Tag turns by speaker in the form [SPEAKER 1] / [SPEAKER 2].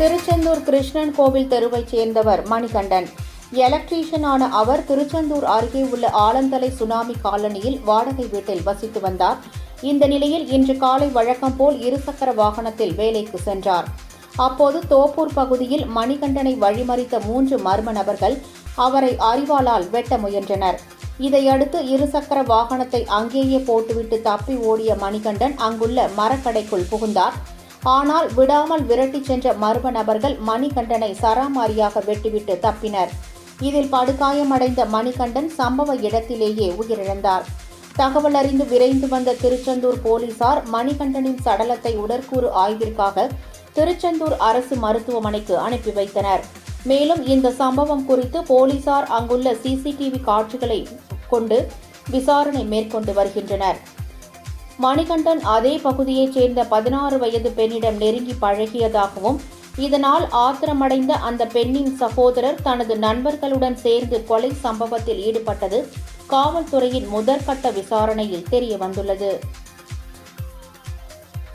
[SPEAKER 1] திருச்செந்தூர் கிருஷ்ணன் கோவில் தெருவைச் சேர்ந்தவர் மணிகண்டன். எலக்ட்ரீஷியனான அவர் திருச்செந்தூர் அருகே உள்ள ஆலந்தலை சுனாமி காலனியில் வாடகை வீட்டில் வசித்து வந்தார். இந்த நிலையில் இன்று காலை வழக்கம் போல் இருசக்கர வாகனத்தில் வேலைக்கு சென்றார். அப்போது தோப்பூர் பகுதியில் மணிகண்டனை வழிமறித்த 3 மர்ம நபர்கள் அவரை அரிவாளால் வெட்ட முயன்றனர். இதையடுத்து இருசக்கர வாகனத்தை அங்கேயே போட்டுவிட்டு தப்பி ஓடிய மணிகண்டன் அங்குள்ள மரக்கடைக்குள் புகுந்தார். ஆனால் விடாமல் விரட்டிச் சென்ற மர்ம நபர்கள் மணிகண்டனை சராமாரியாக வெட்டிவிட்டு தப்பினர். இதில் படுகாயமடைந்த மணிகண்டன் சம்பவ இடத்திலேயே உயிரிழந்தார். தகவல் அறிந்து விரைந்து வந்த திருச்செந்தூர் போலீசார் மணிகண்டனின் சடலத்தை உடற்கூறு ஆய்விற்காக திருச்செந்தூர் அரசு மருத்துவமனைக்கு அனுப்பி வைத்தனர். மேலும் இந்த சம்பவம் குறித்து போலீசார் அங்குள்ள சிசிடிவி காட்சிகளை கொண்டு விசாரணை மேற்கொண்டு வருகின்றனர். மணிகண்டன் அதே பகுதியைச் சேர்ந்த 16 வயது பெண்ணிடம் நெருங்கி பழகியதாகவும், இதனால் ஆத்திரமடைந்த அந்த பெண்ணின் சகோதரர் தனது நண்பர்களுடன் சேர்ந்து கொலை சம்பவத்தில் ஈடுபட்டது காவல்துறையின் முதற்கட்ட விசாரணையில் தெரியவந்துள்ளது.